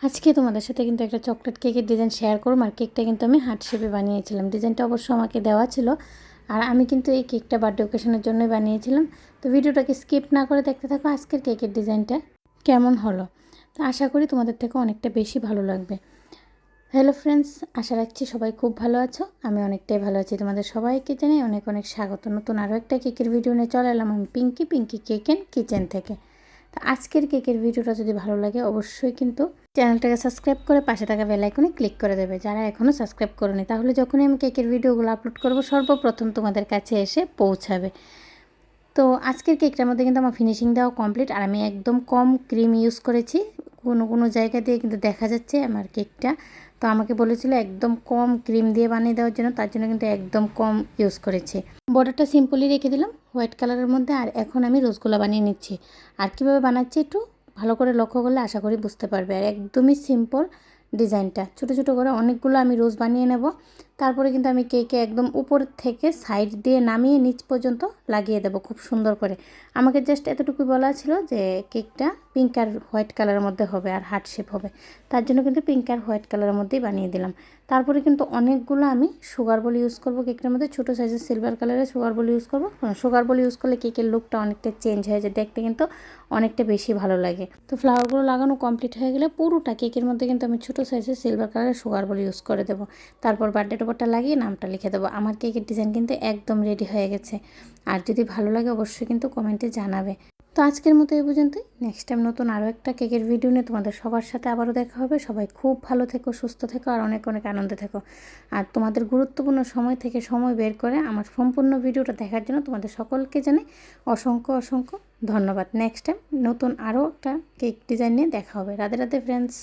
আজকে তোমাদের সাথে কিন্তু একটা চকলেট কেকের ডিজাইন শেয়ার করব। আর কেকটা কিন্তু আমি হার্ট শেপে বানিয়েছিলাম। ডিজাইনটা অবশ্য আমাকে দেওয়া ছিল, আর আমি কিন্তু এই কেকটা বার্থডে অকেশনের জন্যই বানিয়েছিলাম। তো ভিডিওটাকে স্কিপ না করে দেখতে থাকো আজকের কেকের ডিজাইনটা কেমন হলো। তো আশা করি তোমাদের থেকে অনেকটা বেশি ভালো লাগবে। হ্যালো ফ্রেন্ডস, আশা রাখছি সবাই খুব ভালো আছো। আমি অনেকটাই ভালো আছি। তোমাদের সবাইকে জানাই অনেক অনেক স্বাগত। নতুন আরও একটা কেকের ভিডিও নিয়ে চলে এলাম আমি পিঙ্কি কেক অ্যান্ড কিচেন থেকে। তো আজকের কেকের ভিডিওটা যদি ভালো লাগে অবশ্যই কিন্তু চ্যানেলটাকে সাবস্ক্রাইব করে পাশে থাকা বেল আইকনে ক্লিক করে দেবে যারা এখনও সাবস্ক্রাইব করোনি, তাহলে যখনই আমি কেকের ভিডিওগুলো আপলোড করব সর্বপ্রথম তোমাদের কাছে এসে পৌঁছাবে। তো আজকের কেকটার মধ্যে কিন্তু আমার ফিনিশিং দেওয়া কমপ্লিট, আর আমি একদম কম ক্রিম ইউজ করেছি। কোনো জায়গা দিয়ে কিন্তু দেখা যাচ্ছে আমার কেকটা। তো আমাকে বলেছিল একদম কম ক্রিম দিয়ে বানিয়ে দেওয়ার জন্য, তার জন্য কিন্তু একদম কম ইউজ করেছি। বর্ডারটা সিম্পলি রেখে দিলাম হোয়াইট কালারের মধ্যে। আর এখন আমি রোজগুলো বানিয়ে নিচ্ছি। আর কীভাবে বানাচ্ছি একটু ভালো করে লক্ষ্য করলে আশা করি বুঝতে পারবে। আর একদমই সিম্পল ডিজাইনটা, ছোটো ছোটো করে অনেকগুলো আমি রোজ বানিয়ে নেব। তারপরে কিন্তু আমি কেকে একদম উপর থেকে সাইড দিয়ে নামিয়ে নিচ পর্যন্ত লাগিয়ে দেবো খুব সুন্দর করে। আমাকে জাস্ট এতটুকুই বলা ছিল যে কেকটা পিঙ্ক আর হোয়াইট কালারের মধ্যে হবে আর হার্ট শেপ হবে, তার জন্য কিন্তু পিঙ্ক আর হোয়াইট কালারের মধ্যেই বানিয়ে দিলাম। তারপরে কিন্তু অনেকগুলো আমি সুগার বল ইউজ করব কেকটার মধ্যে, ছোটো সাইজের সিলভার কালারের সুগার বল ইউজ করব। সুগার বল ইউজ করলে কেকের লুকটা অনেকটা চেঞ্জ হয়ে যায়, দেখতে কিন্তু অনেকটা বেশি ভালো লাগে। তো ফ্লাওয়ারগুলো লাগানো কমপ্লিট হয়ে গেলে পুরোটা কেকের মধ্যে কিন্তু আমি ছোটো সাইজের সিলভার কালারের সুগার বল ইউজ করে দেবো। তারপর বার্থডে টোপারটা লাগিয়ে নামটা লিখে দেবো। আমার কেকের ডিজাইন কিন্তু একদম রেডি হয়ে গেছে। আর যদি ভালো লাগে অবশ্যই কিন্তু কমেন্টে জানাবে। তো আজকের মতো এই পর্যন্তই। নেক্সট টাইম নতুন আরও একটা কেকের ভিডিও নিয়ে তোমাদের সবার সাথে আবারও দেখা হবে। সবাই খুব ভালো থেকো, সুস্থ থেকো, আর অনেক অনেক আনন্দে থেকো। আর তোমাদের গুরুত্বপূর্ণ সময় থেকে সময় বের করে আমার সম্পূর্ণ ভিডিওটা দেখার জন্য তোমাদের সকলকে জানাই অসংখ্য অসংখ্য ধন্যবাদ। নেক্সট টাইম নতুন আরও একটা কেক ডিজাইন নিয়ে দেখা হবে। রাধে রাধে ফ্রেন্ডস।